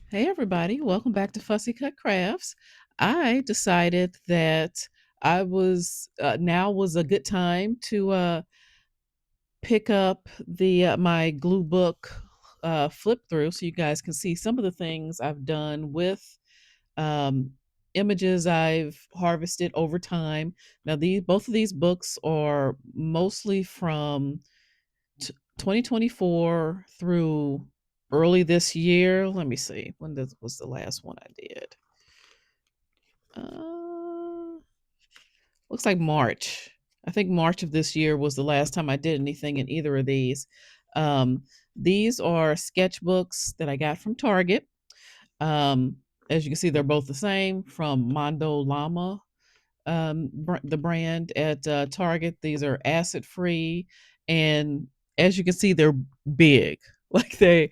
Hey everybody, welcome back to Fussy Cut Crafts. I decided that I was now was a good time to pick up the my glue book flip through so you guys can see some of the things I've done with um, images I've harvested over time. Now these both of these books are mostly from 2024 through early this year. Let me see. Was the last one I did? Uh, Looks like March. I think March of this year was the last time I did anything in either of these. Um, these are sketchbooks that I got from Target. Um, as you can see, they're both the same from Mondo Lama, the brand at Target. These are acid free, and as you can see, they're big. Like they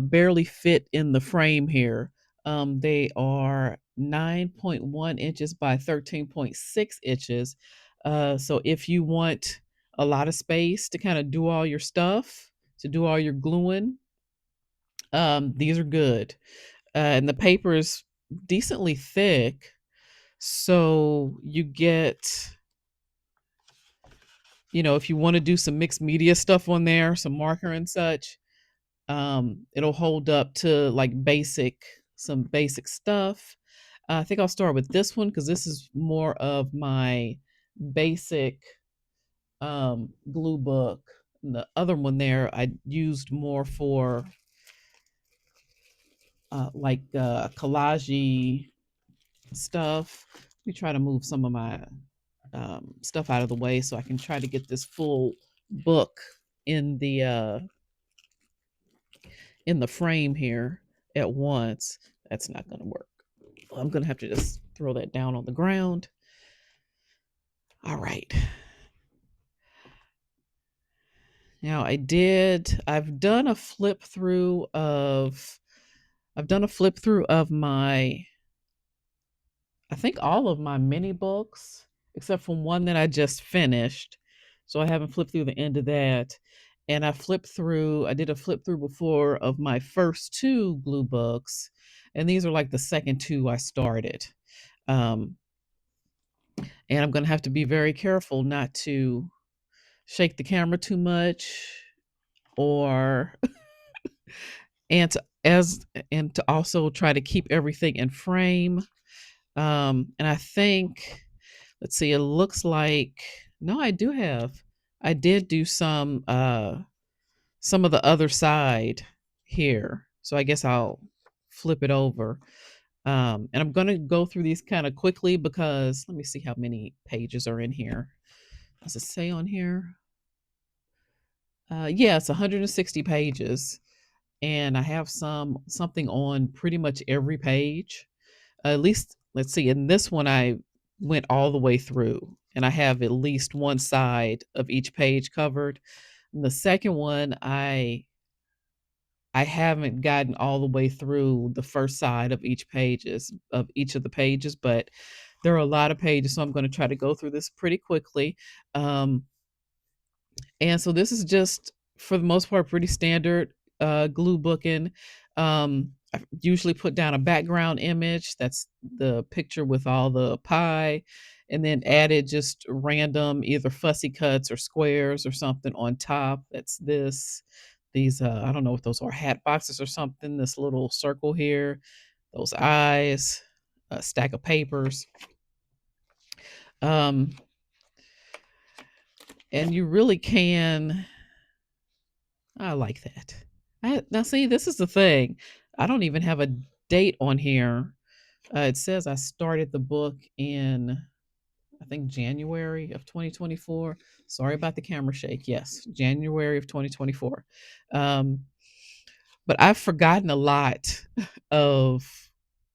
barely fit in the frame here. They are 9.1 inches by 13.6 inches. So if you want a lot of space to kind of do all your stuff, to do all your gluing, these are good. And the paper is decently thick, so you get, if you want to do some mixed media stuff on there, some marker and such, it'll hold up to like some basic stuff. I think I'll start with this one because this is more of my basic glue book. And the other one there I used more for collage stuff. Let me try to move some of my stuff out of the way so I can try to get this full book in the frame here at once. That's not going to work. I'm going to have to just throw that down on the ground. All right. Now I've done a flip through of my, I think all of my mini books, except for one that I just finished. So I haven't flipped through the end of that. And I did a flip through before of my first two glue books. And these are like the second two I started. Um, and I'm going to have to be very careful not to shake the camera too much, or and to, as and to also try to keep everything in frame. And I think, let's see, it looks like, no, I did do some of the other side here. So I guess I'll flip it over. And I'm going to go through these kind of quickly because let me see how many pages are in here. Does it say on here? Yeah, it's 160 pages, and I have something on pretty much every page. At least, let's see, in this one I went all the way through, and I have at least one side of each page covered. And the second one, I haven't gotten all the way through the first side of each of the pages, but there are a lot of pages, so I'm going to try to go through this pretty quickly. Um, and so this is just, for the most part, pretty standard glue booking. I usually put down a background image. That's the picture with all the pie, and then added just random either fussy cuts or squares or something on top. That's these I don't know what those are, hat boxes or something. This little circle here, those eyes, a stack of papers. Um, and you really can. I like that. Now, see, this is the thing. I don't even have a date on here. It says I started the book in, I think, January of 2024. Sorry about the camera shake. Yes, January of 2024. Um, but I've forgotten a lot of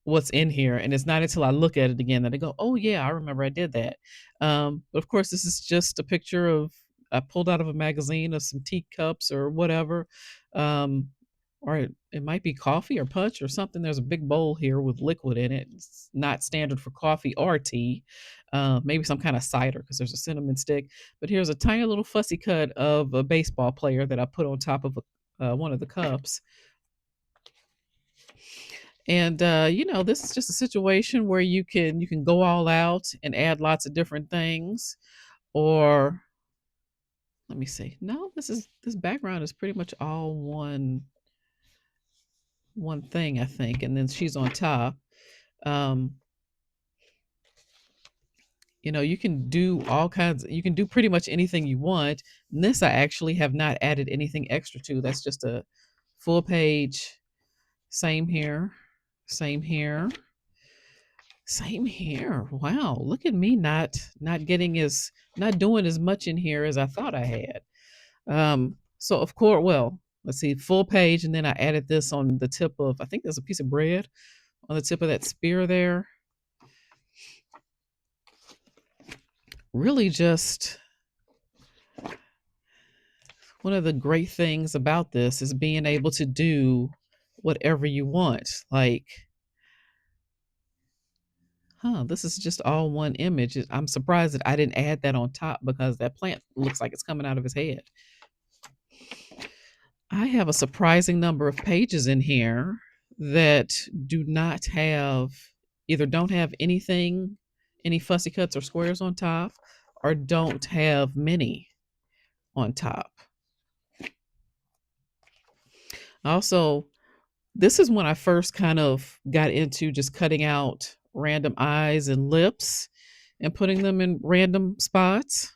what's in here, and it's not until I look at it again that I go, "Oh yeah, I remember I did that." But of course, this is just a picture of I pulled out of a magazine of some teacups or whatever, um, or it might be coffee or punch or something. There's a big bowl here with liquid in it. It's not standard for coffee or tea. Maybe some kind of cider because there's a cinnamon stick. But here's a tiny little fussy cut of a baseball player that I put on top of one of the cups. And this is just a situation where you can go all out and add lots of different things. Or let me see. No, this background is pretty much all one thing, I think, and then she's on top. Um, you can do all kinds, you can do pretty much anything you want. And this I actually have not added anything extra to. That's just a full page. Same here. Same here. Same here. Wow, look at me not getting as not doing as much in here as I thought I had. So of course, well, let's see, full page, and then I added this on the tip of, I think there's a piece of bread on the tip of that spear there. Really just one of the great things about this is being able to do whatever you want. Like, this is just all one image. I'm surprised that I didn't add that on top because that plant looks like it's coming out of his head. I have a surprising number of pages in here that do not have, either don't have anything, any fussy cuts or squares on top, or don't have many on top. Also, this is when I first kind of got into just cutting out random eyes and lips and putting them in random spots.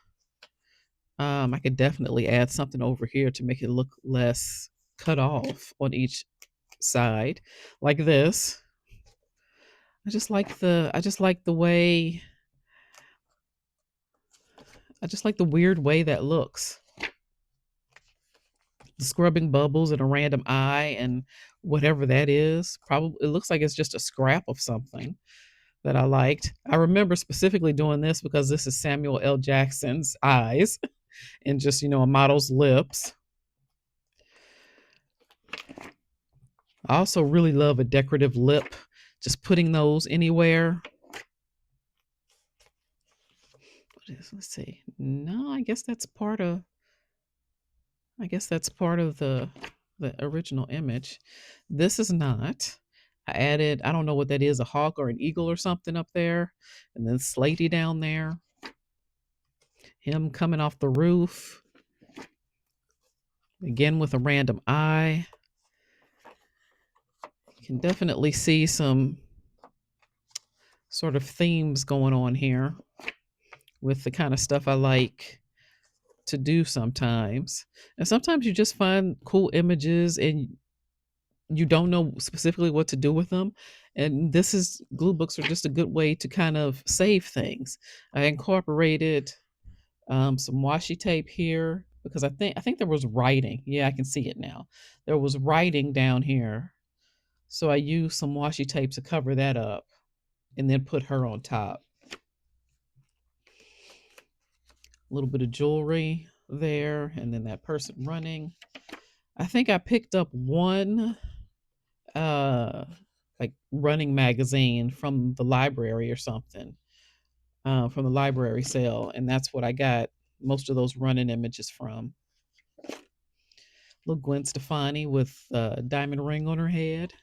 I could definitely add something over here to make it look less cut off on each side, like this. I just like the weird way that looks. The scrubbing bubbles and a random eye and whatever that is. Probably it looks like it's just a scrap of something that I liked. I remember specifically doing this because this is Samuel L. Jackson's eyes and just, a model's lips. I also really love a decorative lip, just putting those anywhere. Let's see. No, I guess that's part of the original image. This is not. I added, I don't know what that is, a hawk or an eagle or something up there. And then Slatey down there. Him coming off the roof. Again with a random eye. You can definitely see some sort of themes going on here with the kind of stuff I like to do sometimes. And sometimes you just find cool images and you don't know specifically what to do with them. And glue books are just a good way to kind of save things. I incorporated some washi tape here because I think there was writing. Yeah, I can see it now. There was writing down here. So I used some washi tape to cover that up and then put her on top. A little bit of jewelry there, and then that person running. I think I picked up one like running magazine from the library or something, from the library sale, and that's what I got most of those running images from. Little Gwen Stefani with a diamond ring on her head.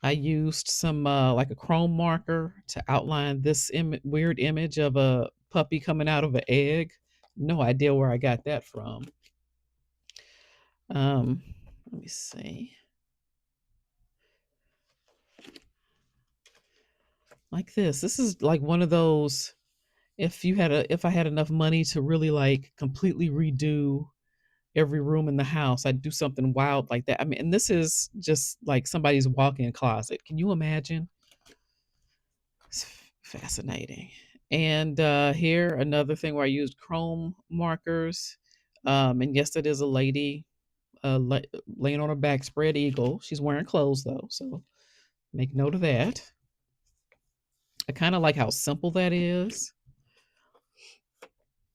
I used some like a chrome marker to outline this weird image of a puppy coming out of an egg. No idea where I got that from. Let me see. Like this. This is like one of those, if I had enough money to really like completely redo every room in the house, I'd do something wild like that. I mean, and this is just like somebody's walk-in closet. Can you imagine? It's fascinating. And here, another thing where I used chrome markers. And yes, it is a lady laying on her back, spread eagle. She's wearing clothes though, so make note of that. I kind of like how simple that is.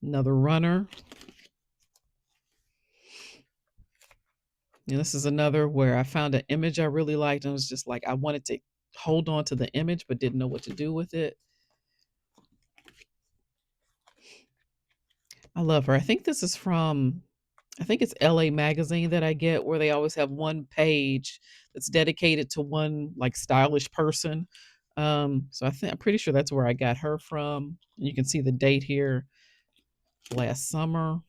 Another runner. And this is another where I found an image I really liked and was just like, I wanted to hold on to the image but didn't know what to do with it. I love her. I think this is from I think it's LA Magazine that I get, where they always have one page that's dedicated to one like stylish person. So I'm pretty sure that's where I got her from. And you can see the date here, last summer.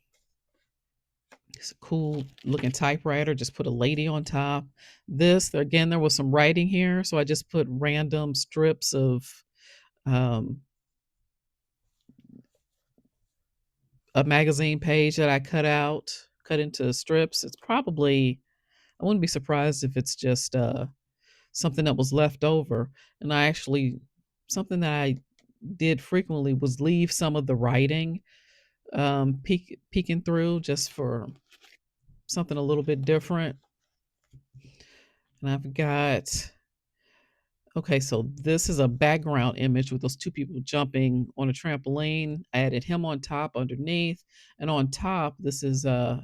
It's a cool looking typewriter. Just put a lady on top. Again, there was some writing here, so I just put random strips of um, a magazine page that I cut into strips. It's probably, I wouldn't be surprised if it's just something that was left over. And something that I did frequently was leave some of the writing peeking through, just for something a little bit different. And I've got, okay, so this is a background image with those two people jumping on a trampoline. I added him on top, underneath, and on top, this is a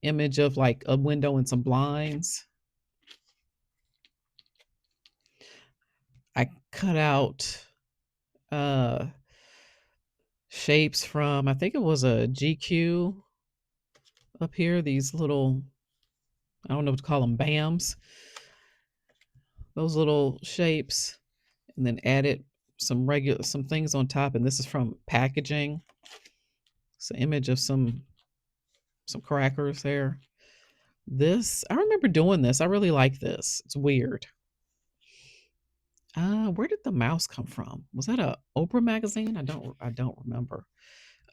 image of like a window and some blinds. I cut out uh shapes from, I think it was a GQ up here, these little, I don't know what to call them, BAMs, those little shapes, and then added some things on top. And this is from packaging. It's an image of some crackers there. This, I remember doing this. I really like this. It's weird. Where did the mouse come from? Was that a Oprah magazine? I don't remember.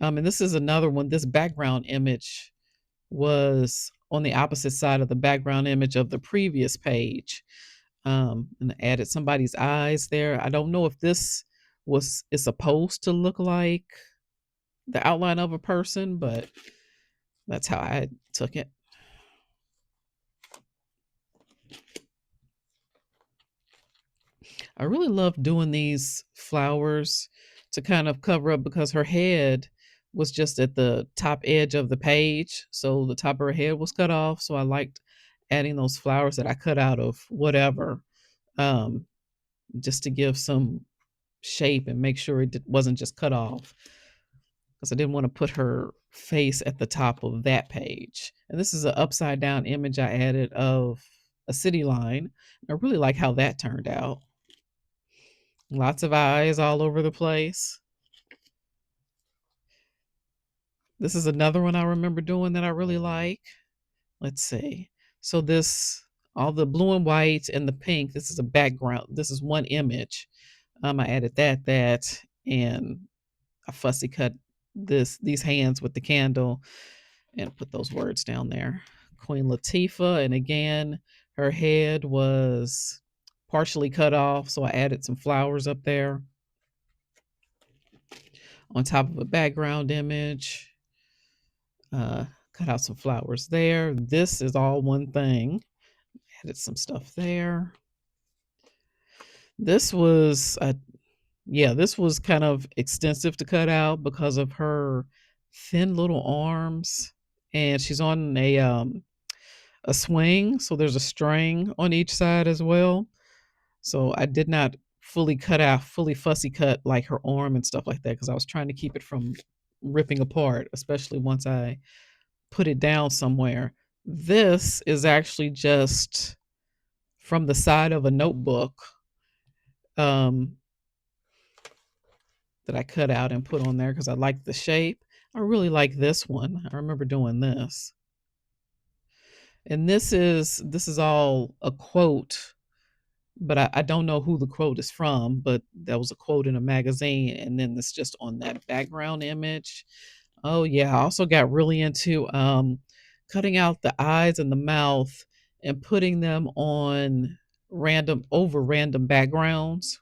And this is another one. This background image was on the opposite side of the background image of the previous page. And I added somebody's eyes there. I don't know if this is supposed to look like the outline of a person, but that's how I took it. I really love doing these flowers to kind of cover up, because her head was just at the top edge of the page. So the top of her head was cut off. So I liked adding those flowers that I cut out of whatever, um, just to give some shape and make sure wasn't just cut off, because I didn't want to put her face at the top of that page. And this is an upside down image I added of a city line. I really like how that turned out. Lots of eyes all over the place. This is another one I remember doing that I really like. Let's see. So all the blue and white and the pink, this is a background. This is one image. I added that, and I fussy cut these hands with the candle and put those words down there. Queen Latifah, and again, her head was partially cut off, so I added some flowers up there on top of a background image. Cut out some flowers there. This is all one thing. Added some stuff there. This was this was kind of extensive to cut out because of her thin little arms, and she's on a swing, so there's a string on each side as well. So I did not fully fussy cut like her arm and stuff like that, because I was trying to keep it from ripping apart, especially once I put it down somewhere. This is actually just from the side of a notebook, um, that I cut out and put on there because I like the shape. I really like this one. I remember doing this. And this is all a quote, but I don't know who the quote is from, but that was a quote in a magazine, and then it's just on that background image. Oh yeah, I also got really into cutting out the eyes and the mouth and putting them on random backgrounds.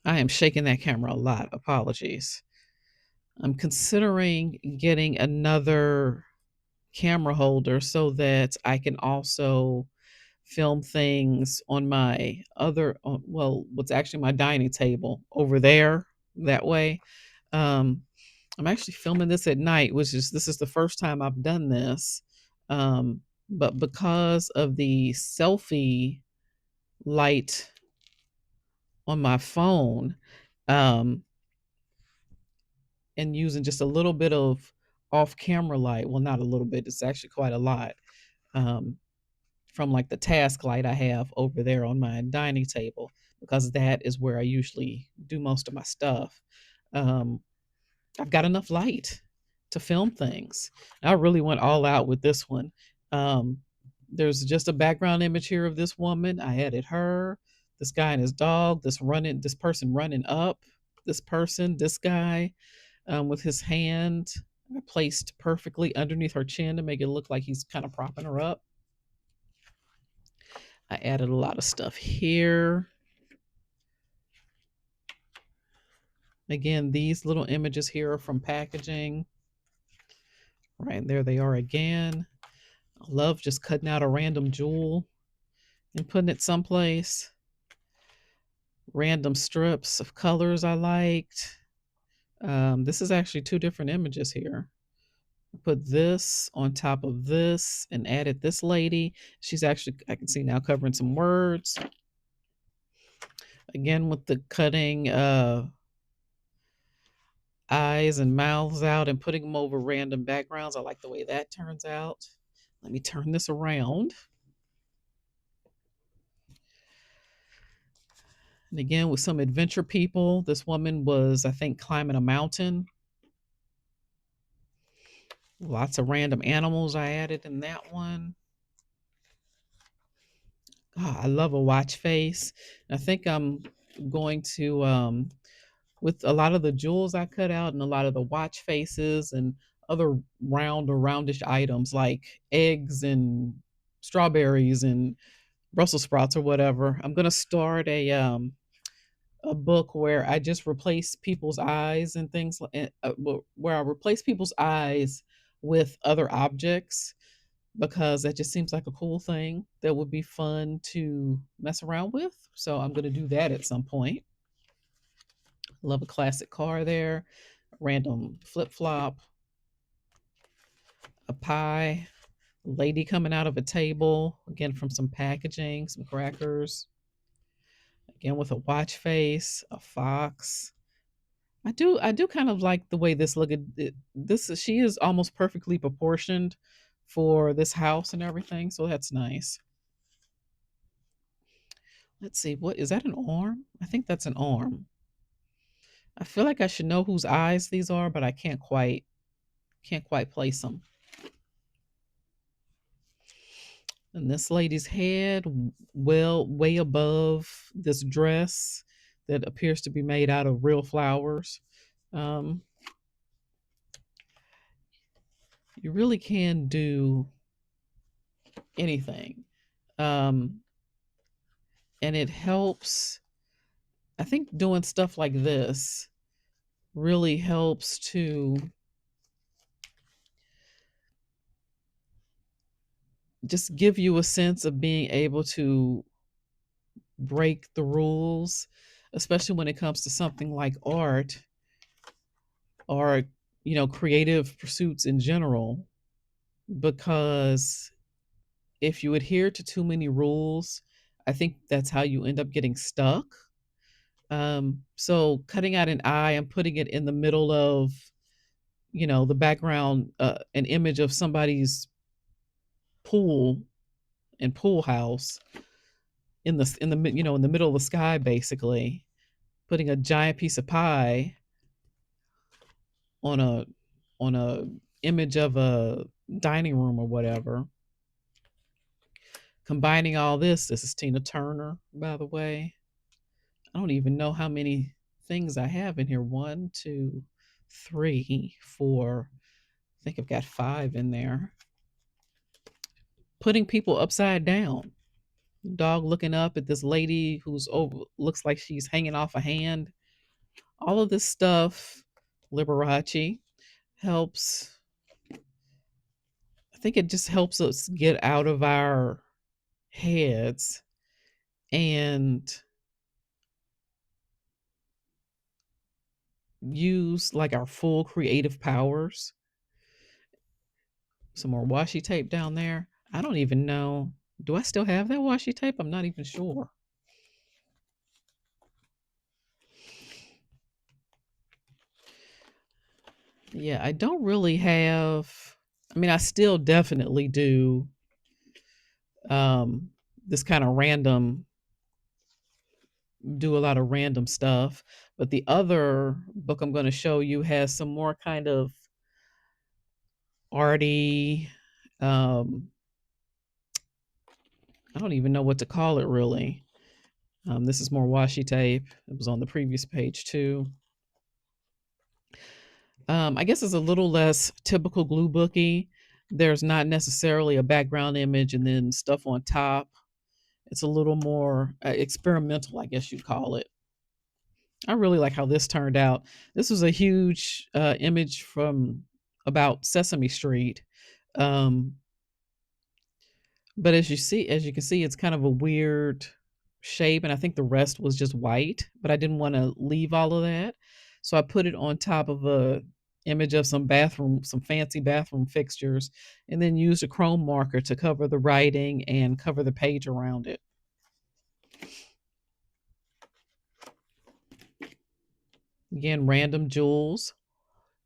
I am shaking that camera a lot. Apologies. I'm considering getting another camera holder so that I can also film things on my what's actually my dining table over there. That way, um, I'm actually filming this at night, this is the first time I've done this. But because of the selfie light on my phone, um, and using just a little bit of off camera light. Well, not a little bit, it's actually quite a lot. Um, from like the task light I have over there on my dining table, because that is where I usually do most of my stuff. Um, I've got enough light to film things. I really went all out with this one. Um, there's just a background image here of this woman. I added her, this guy and his dog, this person running up, this person, this guy with his hand placed perfectly underneath her chin to make it look like he's kind of propping her up. I added a lot of stuff here. Again, these little images here are from packaging. Right, there they are again. I love just cutting out a random jewel and putting it someplace. Random strips of colors I liked. This is actually two different images here. I put this on top of this and added this lady. She's actually, I can see now, covering some words. Again, with the cutting eyes and mouths out and putting them over random backgrounds. I like the way that turns out. Let me turn this around. And again, with some adventure people, this woman was, I think, climbing a mountain. Lots of random animals I added in that one. Oh, I love a watch face. I think I'm going to, with a lot of the jewels I cut out and a lot of the watch faces and other round or roundish items like eggs and strawberries and Brussels sprouts or whatever. I'm gonna start a book where I just replace people's eyes and things like where I replace people's eyes with other objects, because that just seems like a cool thing that would be fun to mess around with. So I'm gonna do that at some point. Love a classic car there, random flip flop, a pie, lady coming out of a table, again from some packaging, some crackers, again with a watch face, a fox. I do kind of like the way this look at it. She is almost perfectly proportioned for this house and everything, so that's nice. Let's see, what is that, an arm? I think that's an arm. I feel like I should know whose eyes these are, but I can't quite place them. And this lady's head, well, way above this dress that appears to be made out of real flowers. Um, you really can do anything. Um, and it helps. I think doing stuff like this really helps to just give you a sense of being able to break the rules, especially when it comes to something like art or, creative pursuits in general. Because if you adhere to too many rules, I think that's how you end up getting stuck. So cutting out an eye and putting it in the middle of, the background, an image of somebody's pool and pool house in the middle of the sky, basically putting a giant piece of pie on a image of a dining room or whatever. Combining all this is Tina Turner, by the way. I don't even know how many things I have in here. One, two, three, four. I think I've got five in there. Putting people upside down. Dog looking up at this lady who's over, looks like she's hanging off a hand. All of this stuff, Liberace, helps. I think it just helps us get out of our heads and use like our full creative powers. Some more washi tape down there. I don't even know. Do I still have that washi tape? I'm not even sure. Yeah, I don't really have, I mean, I still definitely do um this kind of random, do a lot of random stuff, but the other book I'm going to show you has some more kind of arty, um I don't even know what to call it really. This is more washi tape. It was on the previous page too. I guess it's a little less typical glue booky. There's not necessarily a background image and then stuff on top. It's a little more experimental, I guess you'd call it. I really like how this turned out. This was a huge image from about Sesame Street. Um, but as you can see, it's kind of a weird shape, and I think the rest was just white, but I didn't want to leave all of that. So I put it on top of a image of some fancy bathroom fixtures, and then used a chrome marker to cover the writing and cover the page around it. Again, random jewels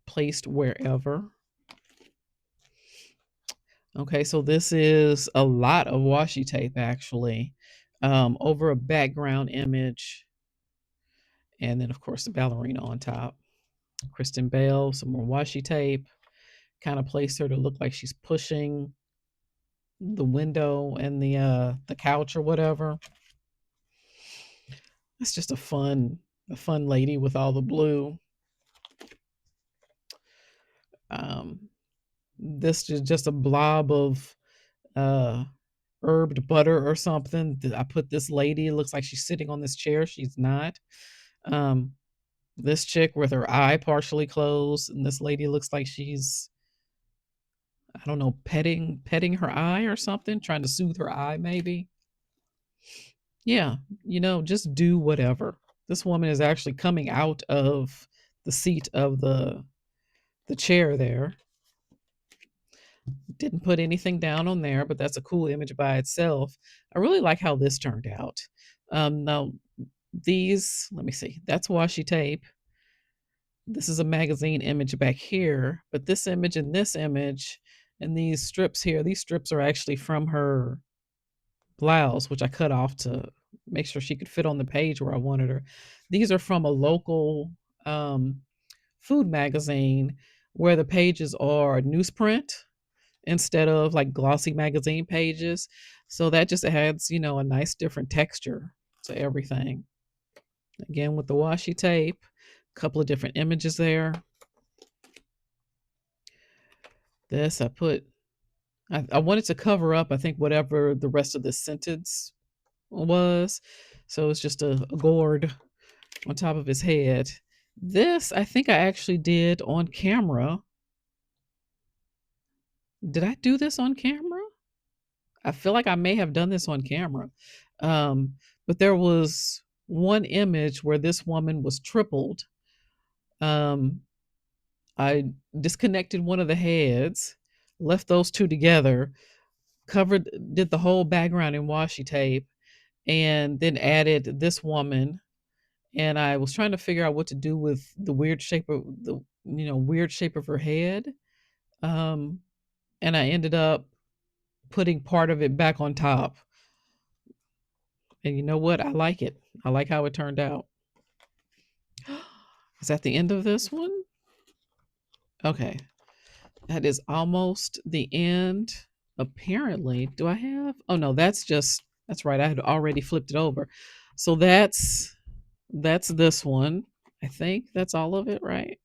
placed wherever. Okay, so this is a lot of washi tape actually, over a background image, and then of course the ballerina on top. Kristen Bell, some more washi tape, kind of placed her to look like she's pushing the window and the couch or whatever. It's just a fun lady with all the blue. Um, this is just a blob of uh herbed butter or something. I put this lady, it looks like she's sitting on this chair. She's not. Um, this chick with her eye partially closed, and this lady looks like she's, I don't know, petting her eye or something, trying to soothe her eye maybe. Yeah, just do whatever. This woman is actually coming out of the seat of the chair there. Didn't put anything down on there, but that's a cool image by itself. I really like how this turned out. Now these, let me see, that's washi tape. This is a magazine image back here, but this image and this image and these strips here, these strips are actually from her blouse, which I cut off to make sure she could fit on the page where I wanted her. These are from a local um, food magazine where the pages are newsprint instead of like glossy magazine pages. So that just adds, a nice different texture to everything. Again, with the washi tape, a couple of different images there. This I wanted to cover up, I think, whatever the rest of this sentence was. So it's just a gourd on top of his head. This, I think I actually did on camera. Did I do this on camera? I feel like I may have done this on camera. Um, but there was one image where this woman was tripled. Um, I disconnected one of the heads, left those two together, did the whole background in washi tape, and then added this woman. And I was trying to figure out what to do with the weird shape of her head. Um, and I ended up putting part of it back on top. And you know what? I like it. I like how it turned out. Is that the end of this one? Okay. That is almost the end. Apparently, do I have? Oh no, that's right. I had already flipped it over. So that's this one. I think that's all of it, right?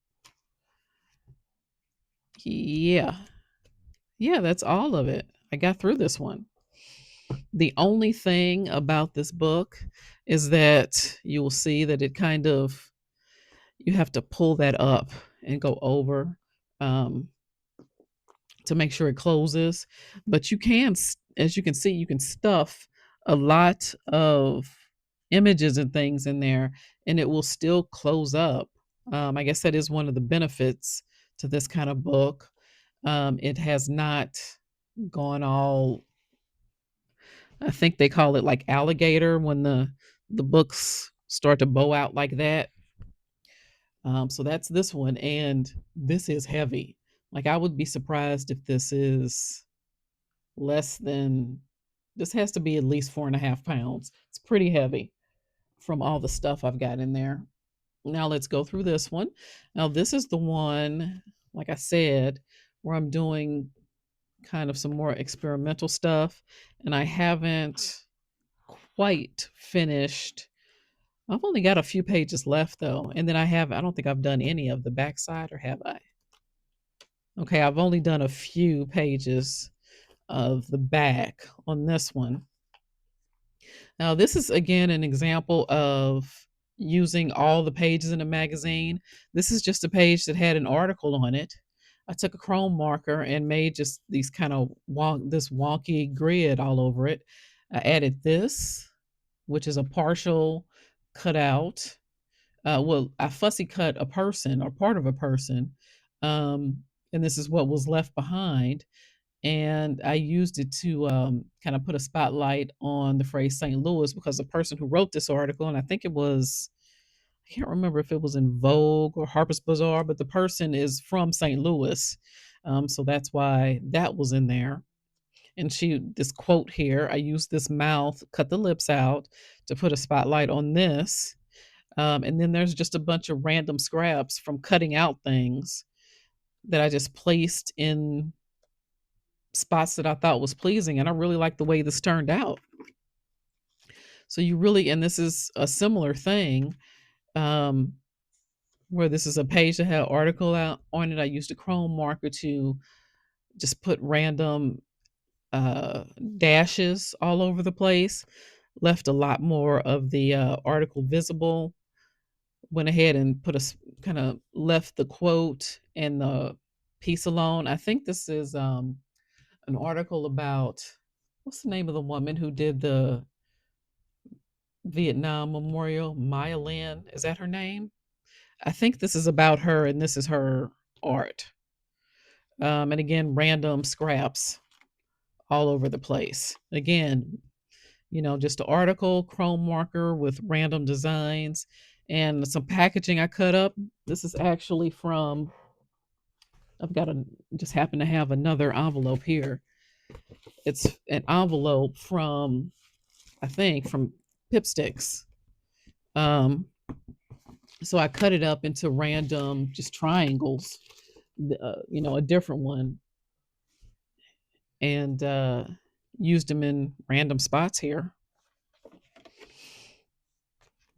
Yeah. Yeah, that's all of it. I got through this one. The only thing about this book is that you will see that it kind of, you have to pull that up and go over um, to make sure it closes. But as you can see, you can stuff a lot of images and things in there and it will still close up. I guess that is one of the benefits to this kind of book. It has not gone all, I think they call it like alligator when the books start to bow out like that. So that's this one, and this is heavy. Like I would be surprised if this is less than. This has to be at least 4.5 pounds. It's pretty heavy from all the stuff I've got in there. Now let's go through this one. Now this is the one, like I said, where I'm doing kind of some more experimental stuff, and I haven't quite finished. I've only got a few pages left though, and then I don't think I've done any of the backside, or have I? Okay, I've only done a few pages of the back on this one. Now, this is again an example of using all the pages in a magazine. This is just a page that had an article on it. I took a chrome marker and made just these kind of this wonky grid all over it. I added this, which is a partial cutout. Well, I fussy cut a person or part of a person, um, and this is what was left behind. And I used it to kind of put a spotlight on the phrase St. Louis, because the person who wrote this article, and I think it was, I can't remember if it was in Vogue or Harper's Bazaar, but the person is from St. Louis. So that's why that was in there. And this quote here, I used this mouth, cut the lips out to put a spotlight on this. And then there's just a bunch of random scraps from cutting out things that I just placed in spots that I thought was pleasing, and I really like the way this turned out. So you really, and this is a similar thing, um, where this is a page that had an article out on it. I used a chrome marker to just put random dashes all over the place, left a lot more of the article visible. Went ahead and put kind of left the quote and the piece alone. I think this is an article about, what's the name of the woman who did the Vietnam Memorial? Maya Lin, is that her name? I think this is about her, and this is her art. And again, random scraps all over the place. Again, just an article, chrome marker with random designs, and some packaging I cut up. This is actually from, I've got a, just happen to have another envelope here. It's an envelope from, I think, from Pipsticks. Um, so I cut it up into random, just triangles, a different one, and used them in random spots here.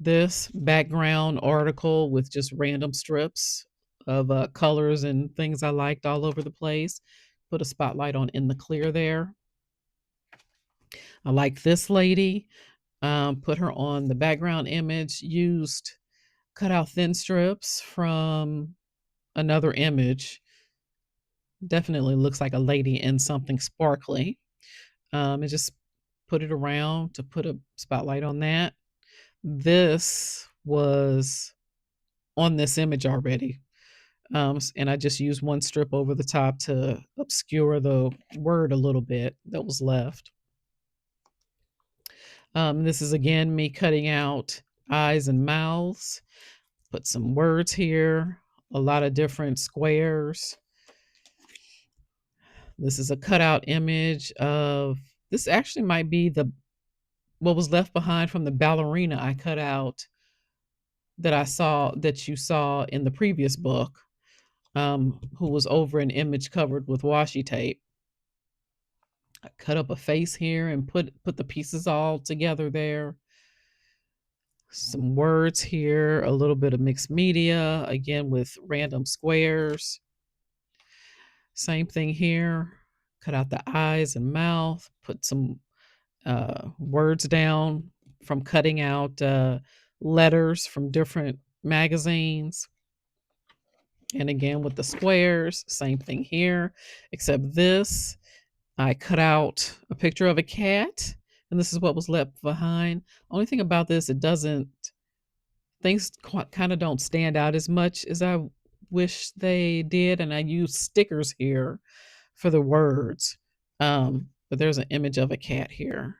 This background article with just random strips of colors and things I liked all over the place. Put a spotlight on In the Clear there. I like this lady. Put her on the background image. Used cut out thin strips from another image. Definitely looks like a lady in something sparkly. And just put it around to put a spotlight on that. This was on this image already. And I just used one strip over the top to obscure the word a little bit that was left. This is again me cutting out eyes and mouths. Put some words here, a lot of different squares. This is a cutout image of, this actually might be what was left behind from the ballerina I cut out that you saw in the previous book, who was over an image covered with washi tape. I cut up a face here and put the pieces all together there. Some words here, a little bit of mixed media, again with random squares. Same thing here. Cut out the eyes and mouth, put some words down from cutting out letters from different magazines. And again with the squares, same thing here, except this, I cut out a picture of a cat, and this is what was left behind. Only thing about this, things kind of don't stand out as much as I wish they did, and I used stickers here for the words. But there's an image of a cat here.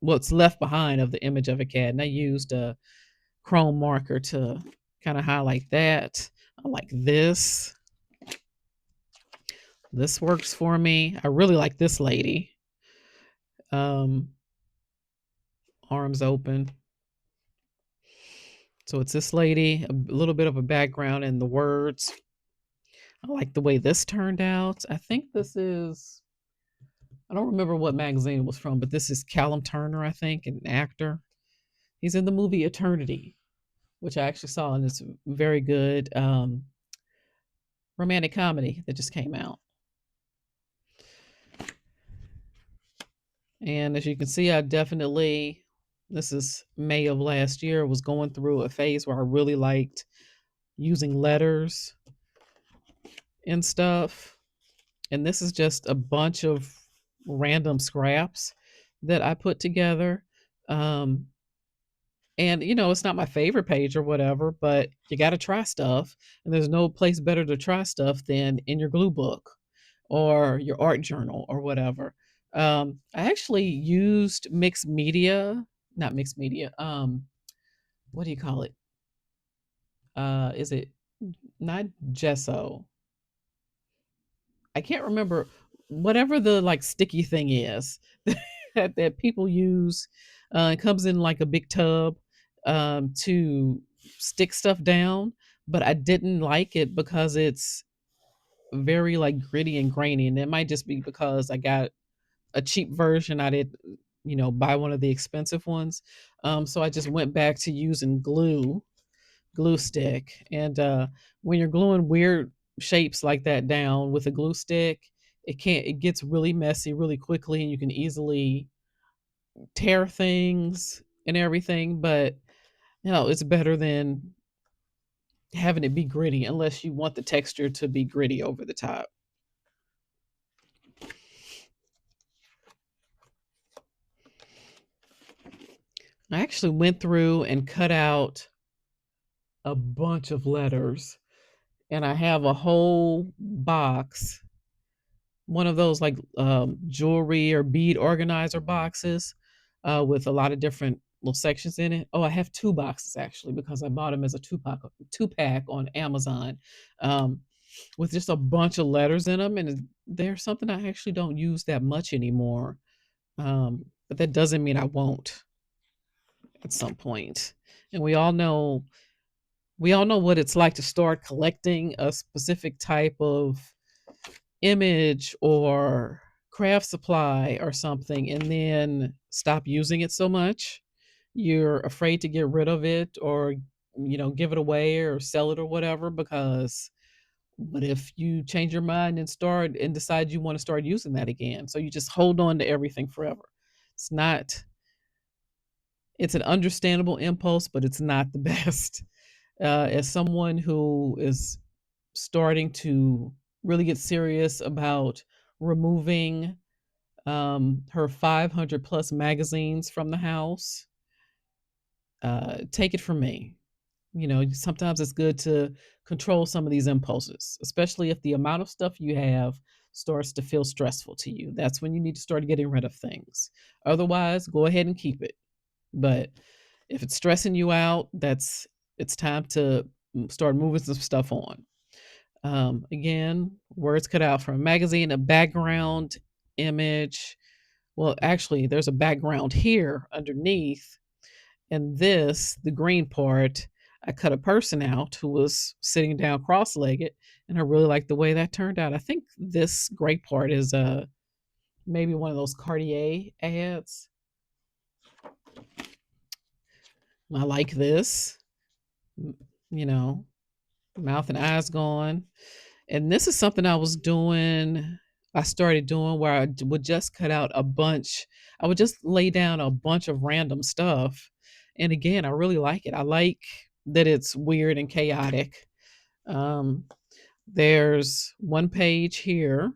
What's left behind of the image of a cat, and I used a chrome marker to kind of highlight that. I like this. This works for me. I really like this lady. Um, Arms open. So it's this lady, a little bit of a background and the words. I like the way this turned out. I think this is, I don't remember what magazine it was from, but this is Callum Turner, I think, an actor. He's in the movie Eternity, which I actually saw, and it's very good romantic comedy that just came out. And as you can see, I definitely, this is May of last year, was going through a phase where I really liked using letters and stuff. And this is just a bunch of random scraps that I put together. Um, and it's not my favorite page or whatever, but you got to try stuff. And there's no place better to try stuff than in your glue book or your art journal or whatever. I actually used mixed media, not mixed media. What do you call it? Is it not gesso? I can't remember, whatever the like sticky thing is that people use. It comes in like a big tub to stick stuff down, but I didn't like it because it's very like gritty and grainy, and it might just be because I got a cheap version. I did, buy one of the expensive ones. So I just went back to using glue stick. And when you're gluing weird shapes like that down with a glue stick, it gets really messy really quickly, and you can easily tear things and everything. But it's better than having it be gritty, unless you want the texture to be gritty over the top. I actually went through and cut out a bunch of letters, and I have a whole box, one of those like jewelry or bead organizer boxes with a lot of different little sections in it. Oh, I have two boxes actually, because I bought them as a two pack on Amazon, um, with just a bunch of letters in them, and they're something I actually don't use that much anymore. But that doesn't mean I won't at some point. And we all know what it's like to start collecting a specific type of image or craft supply or something, and then stop using it so much. You're afraid to get rid of it, or give it away or sell it or whatever, because what if you change your mind and start and decide you want to start using that again? So you just hold on to everything forever. It's not, it's an understandable impulse, but it's not the best. As someone who is starting to really get serious about removing her 500 plus magazines from the house, take it from me. Sometimes it's good to control some of these impulses, especially if the amount of stuff you have starts to feel stressful to you. That's when you need to start getting rid of things. Otherwise, go ahead and keep it. But if it's stressing you out, it's time to start moving some stuff on. Again, words cut out from a magazine, a background image. Well, actually, there's a background here underneath, and this, the green part, I cut a person out who was sitting down cross-legged, and I really like the way that turned out. I think this gray part is maybe one of those Cartier ads. I like this, m- you know, mouth and eyes gone. And this is something I started doing where would just cut out a bunch. I would just lay down a bunch of random stuff. And again, I really like it. I like that it's weird and chaotic. Um, there's one page here,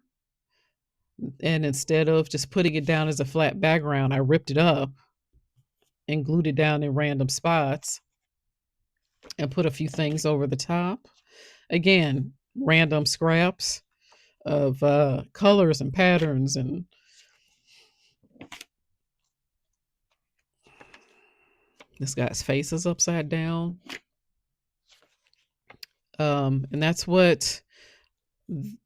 and instead of just putting it down as a flat background, I ripped it up and glued it down in random spots and put a few things over the top. Again, random scraps of colors and patterns, and this guy's face is upside down. And that's what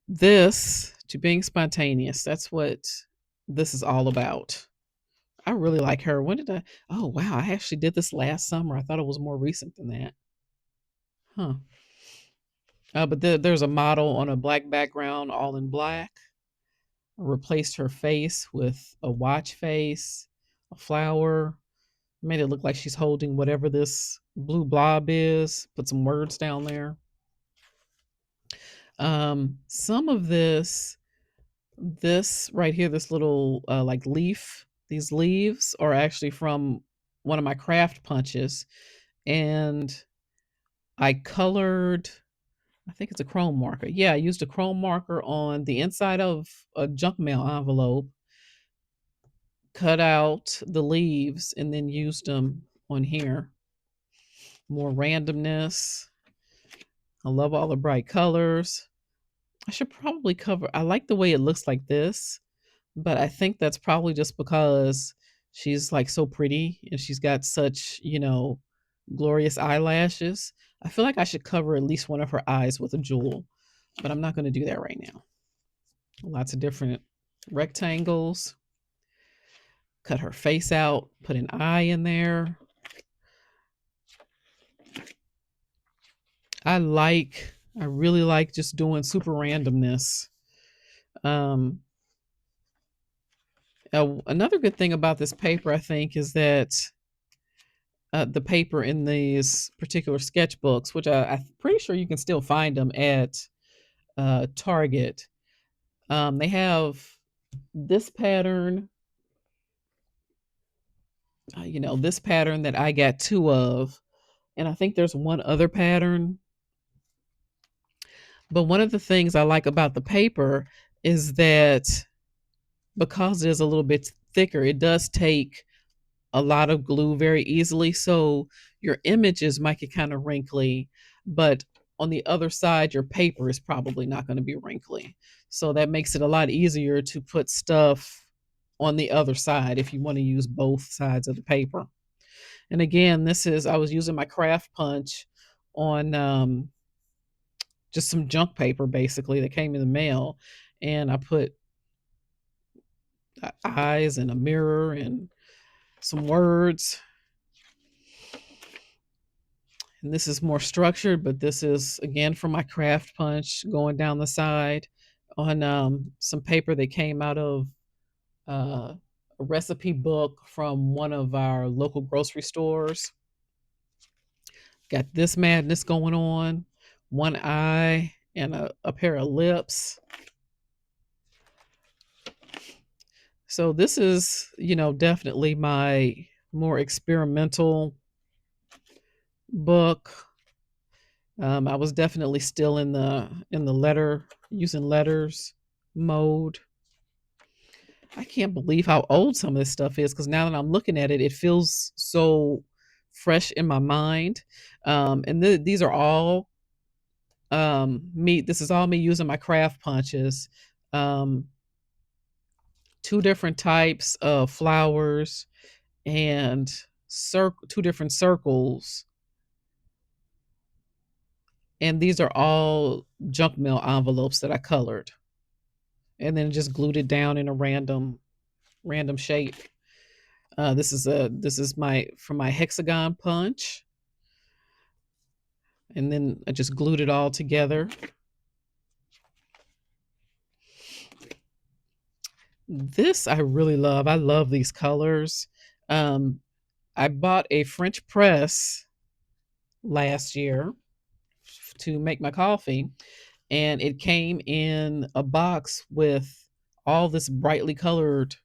this, to being spontaneous, that's what this is all about. I really like her. When did I? Oh, wow. I actually did this last summer. I thought it was more recent than that. Huh. But there's a model on a black background, all in black. Replaced her face with a watch face, a flower, made it look like she's holding whatever this blue blob is. Put some words down there. Some of this right here, this little like leaf, these leaves are actually from one of my craft punches, and I colored. I think it's a chrome marker. Yeah, I used a chrome marker on the inside of a junk mail envelope, cut out the leaves, and then used them on here. More randomness. I love all the bright colors. I should probably cover. I like the way it looks like this, but I think that's probably just because she's like so pretty and she's got such, glorious eyelashes. I feel like I should cover at least one of her eyes with a jewel, but I'm not going to do that right now. Lots of different rectangles. Cut her face out, put an eye in there. I really like just doing super randomness. Um, Another good thing about this paper, I think, is that the paper in these particular sketchbooks, which I'm pretty sure you can still find them at Target. They have this pattern, this pattern that I got two of, and I think there's one other pattern. But one of the things I like about the paper is that because it is a little bit thicker, it does take a lot of glue very easily. So your images might get kind of wrinkly, but on the other side, your paper is probably not going to be wrinkly. So that makes it a lot easier to put stuff on the other side if you want to use both sides of the paper. And again, I was using my craft punch on just some junk paper basically that came in the mail. And I put eyes and a mirror and some words. And this is more structured, but this is again from my craft punch going down the side on some paper that came out of a recipe book from one of our local grocery stores. Got this madness going on, one eye and a pair of lips. So this is, definitely my more experimental book. I was definitely still in the letter using letters mode. I can't believe how old some of this stuff is because now that I'm looking at it, it feels so fresh in my mind. And these are all me. This is all me using my craft punches. Um, Two different types of flowers and two different circles, and these are all junk mail envelopes that I colored and then just glued it down in a random shape. This is my from my hexagon punch, and then I just glued it all together. This I really love. I love these colors. Um, I bought a French press last year to make my coffee, and it came in a box with all this brightly colored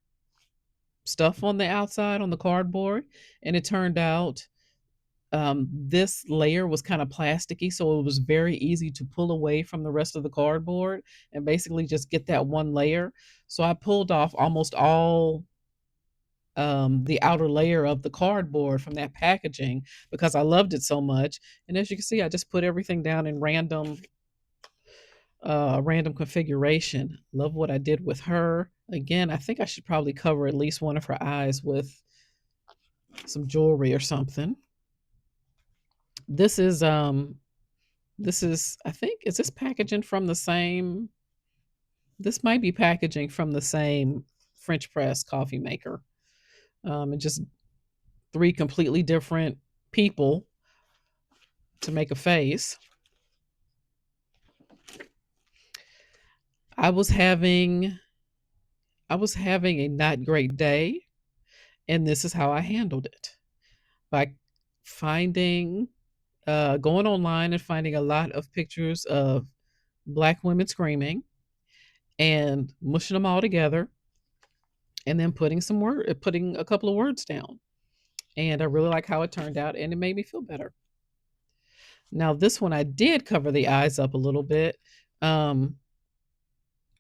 stuff on the outside on the cardboard. And it turned out this layer was kind of plasticky, so it was very easy to pull away from the rest of the cardboard and basically just get that one layer. So I pulled off almost all the outer layer of the cardboard from that packaging because I loved it so much. And as you can see, I just put everything down in random configuration. Love what I did with her. Again, I think I should probably cover at least one of her eyes with some jewelry or something. This is This is, I think, is this packaging from the same? This might be packaging from the same French press coffee maker. And just three completely different people to make a face. I was having I was having a not great day, and this is how I handled it. By finding going online and finding a lot of pictures of black women screaming and mushing them all together and then putting a couple of words down. And I really like how it turned out and it made me feel better. Now this one I did cover the eyes up a little bit. Um,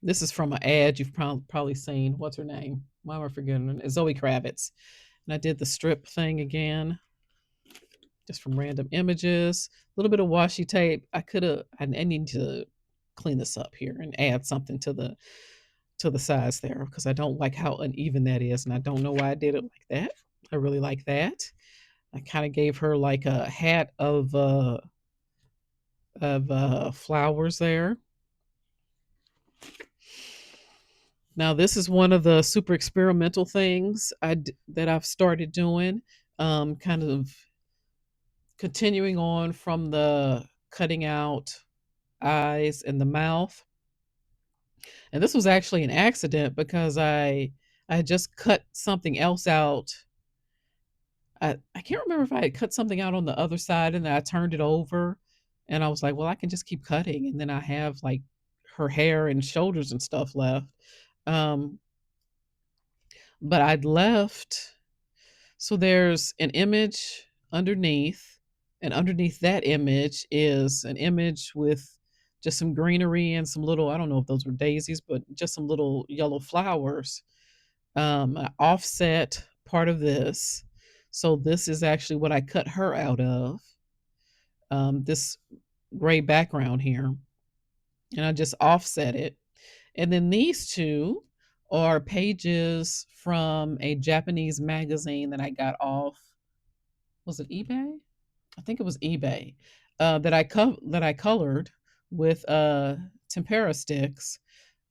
this is from an ad you've probably seen. What's her name? Why am I forgetting? Zoe Kravitz. And I did the strip thing again, just from random images. A little bit of washi tape. I need to clean this up here and add something to the sides there because I don't like how uneven that is, and I don't know why I did it like that. I really like that. I kind of gave her like a hat of flowers there. Now this is one of the super experimental things that I've started doing, kind of continuing on from the cutting out eyes and the mouth. And this was actually an accident because I had just cut something else out. I can't remember if I had cut something out on the other side and then I turned it over and I was like, well, I can just keep cutting and then I have like her hair and shoulders and stuff left. Um, but I'd left, so there's an image underneath, and underneath that image is an image with just some greenery and some little, I don't know if those were daisies, but just some little yellow flowers. I offset part of this. So this is actually what I cut her out of. This gray background here. And I just offset it. And then these two are pages from a Japanese magazine that I got off. Was it eBay? I think it was eBay. That I colored with tempera sticks,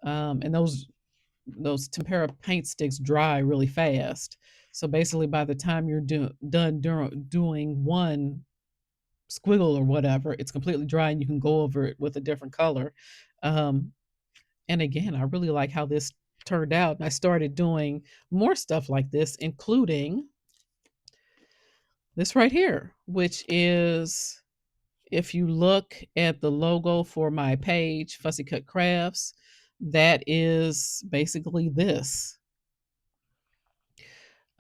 and those tempera paint sticks dry really fast. So basically, by the time you're done doing one squiggle or whatever, it's completely dry and you can go over it with a different color. Um, and again, I really like how this turned out. And I started doing more stuff like this, including this right here, which is, if you look at the logo for my page, Fussy Cut Crafts, that is basically this.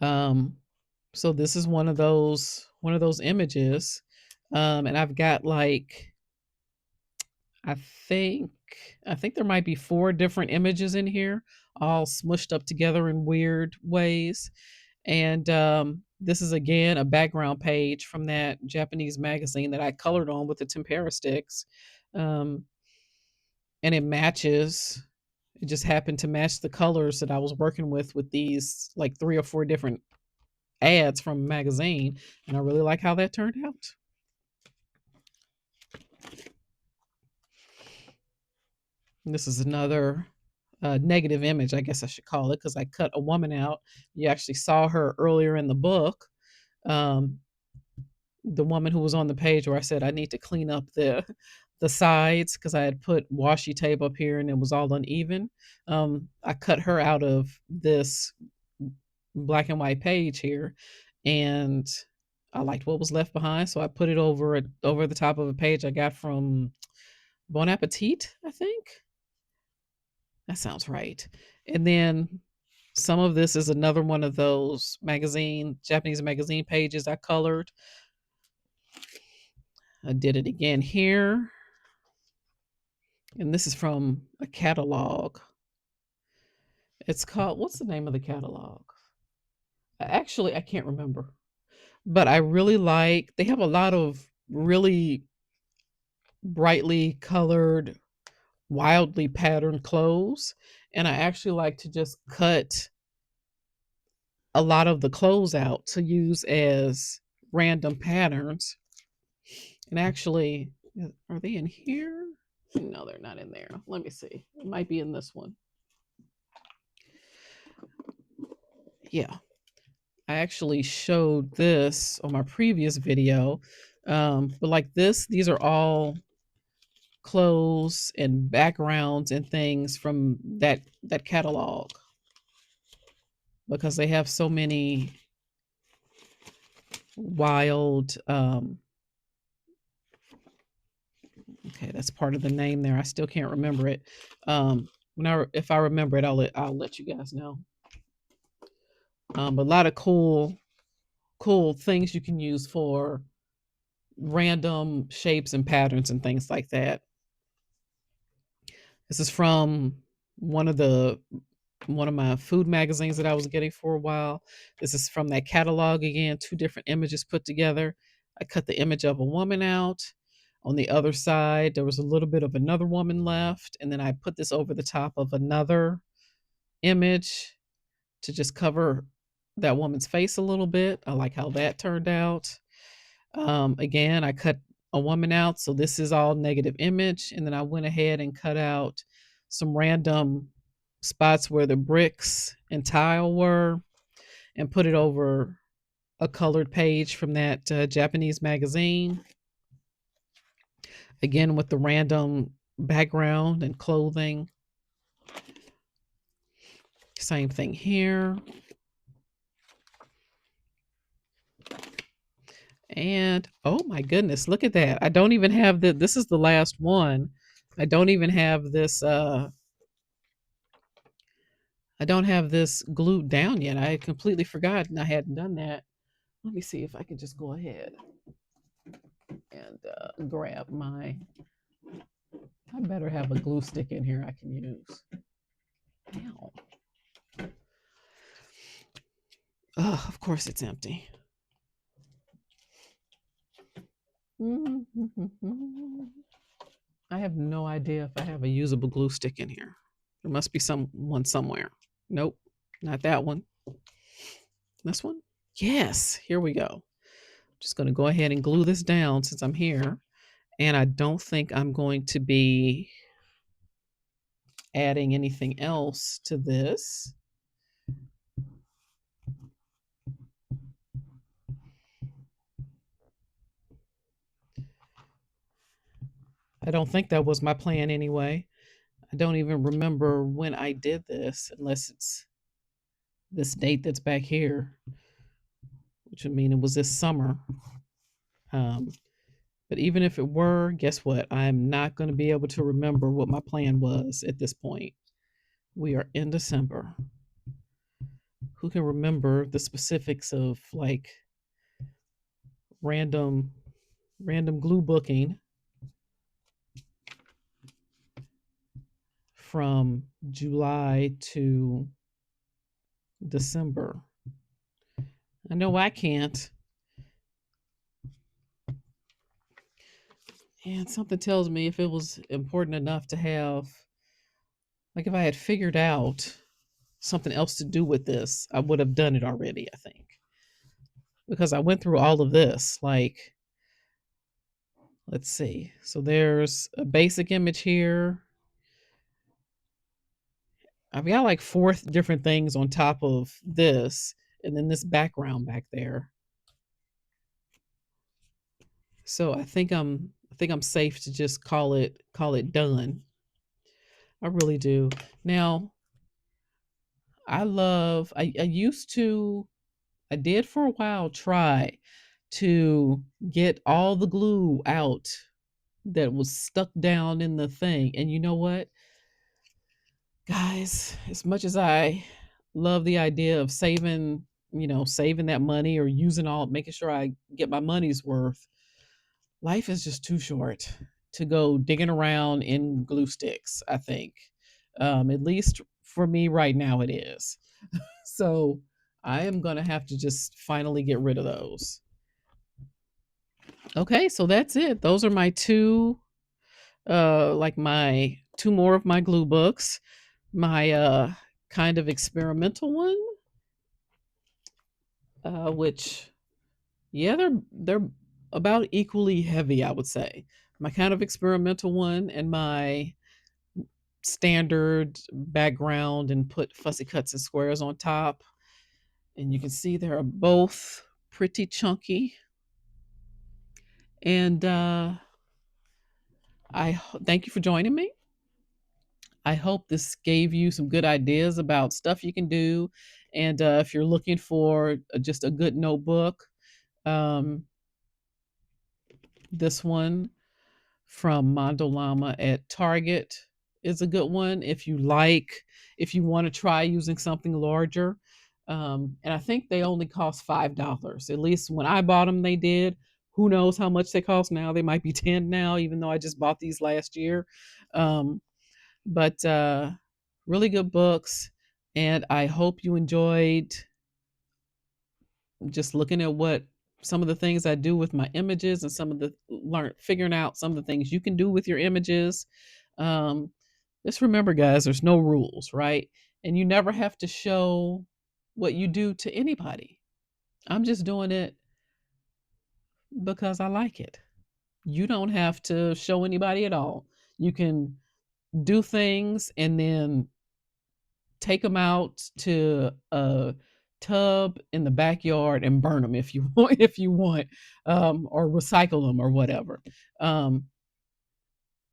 Um, so this is one of those images, and I've got like I think I think there might be four different images in here, all smushed up together in weird ways. And this is again a background page from that Japanese magazine that I colored on with the tempera sticks. Um, and it matches. It just happened to match the colors that I was working with these like three or four different ads from a magazine, and I really like how that turned out. And this is another negative image, I guess I should call it, because I cut a woman out. You actually saw her earlier in the book. Um, the woman who was on the page where I said I need to clean up the sides because I had put washi tape up here and it was all uneven. I cut her out of this black and white page here, and I liked what was left behind, so I put it over the top of a page I got from Bon Appetit, I think. That sounds right. And then some of this is another one of those Japanese magazine pages I colored. I did it again here. And this is from a catalog. It's called, what's the name of the catalog? Actually, I can't remember. But I really like, they have a lot of really brightly colored, wildly patterned clothes. And I actually like to just cut a lot of the clothes out to use as random patterns. And actually, Are they in here? No, they're not in there. Let me see. It might be in this one. Yeah. I actually showed this on my previous video. But like this, these are all clothes and backgrounds and things from that catalog because they have so many wild okay, that's part of the name there. I still can't remember it. If I remember it, I'll let you guys know. But a lot of cool things you can use for random shapes and patterns and things like that. This is from one of the one of my food magazines that I was getting for a while. This is from that catalog again, two different images put together. I cut the image of a woman out. On the other side, there was a little bit of another woman left, and then I put this over the top of another image to just cover that woman's face a little bit. I like how that turned out. Again, I cut a woman out, so this is all negative image, and then I went ahead and cut out some random spots where the bricks and tile were and put it over a colored page from that Japanese magazine. Again, with the random background and clothing. Same thing here. And oh my goodness, look at that. I don't even have this is the last one. I don't even have this I don't have this glued down yet. I had completely forgotten I hadn't done that. Let me see if I can just go ahead and grab my. I better have a glue stick in here I can use. Ow. Oh, of course it's empty. I have no idea if I have a usable glue stick in here. There must be one somewhere. Nope, not that one. This one? Yes, here we go. Just going to go ahead and glue this down since I'm here. And I don't think I'm going to be adding anything else to this. I don't think that was my plan anyway. I don't even remember when I did this unless it's this date that's back here, which would mean it was this summer. But even if it were, guess what? I'm not going to be able to remember what my plan was at this point. We are in December. Who can remember the specifics of like random glue booking from July to December? I know I can't. And something tells me if it was important enough to have, like if I had figured out something else to do with this, I would have done it already, I think. Because I went through all of this. Like, let's see. So there's a basic image here. I've got like four different things on top of this, and then this background back there. So I think I'm safe to just call it done. I really do. Now, I did for a while try to get all the glue out that was stuck down in the thing. And you know what? Guys, as much as I love the idea of saving that money or making sure I get my money's worth, life is just too short to go digging around in glue sticks, I think. At least for me right now, it is. So I am going to have to just finally get rid of those. Okay, so that's it. Those are my my two more of my glue books. My kind of experimental one, which yeah, they're about equally heavy, I would say. My kind of experimental one and my standard background and put fussy cuts and squares on top. And you can see they are both pretty chunky. And thank you for joining me. I hope this gave you some good ideas about stuff you can do. And if you're looking for just a good notebook, um, this one from Mondo Lama at Target is a good one if you want to try using something larger. And I think they only cost $5. At least when I bought them, they did. Who knows how much they cost now? They might be 10 now, even though I just bought these last year. Um, but really good books. And I hope you enjoyed just looking at what some of the things I do with my images and some of the figuring out some of the things you can do with your images. Um, just remember, guys, there's no rules, right? And you never have to show what you do to anybody. I'm just doing it because I like it. You don't have to show anybody at all. You can do things and then take them out to a tub in the backyard and burn them if you want, or recycle them or whatever. Um,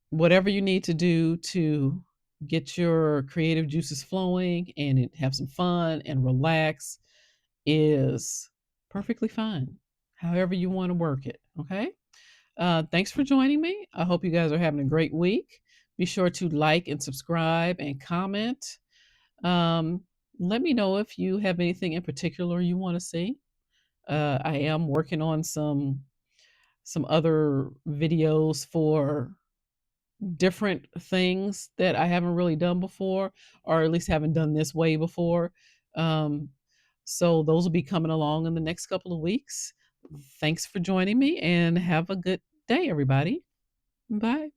whatever you need to do to get your creative juices flowing and have some fun and relax is perfectly fine. However you want to work it. Okay. Thanks for joining me. I hope you guys are having a great week. Be sure to like and subscribe and comment. Um, Let me know if you have anything in particular you want to see. I am working on some other videos for different things that I haven't really done before, or at least haven't done this way before. Um, so those will be coming along in the next couple of weeks. Thanks for joining me and have a good day, everybody. Bye.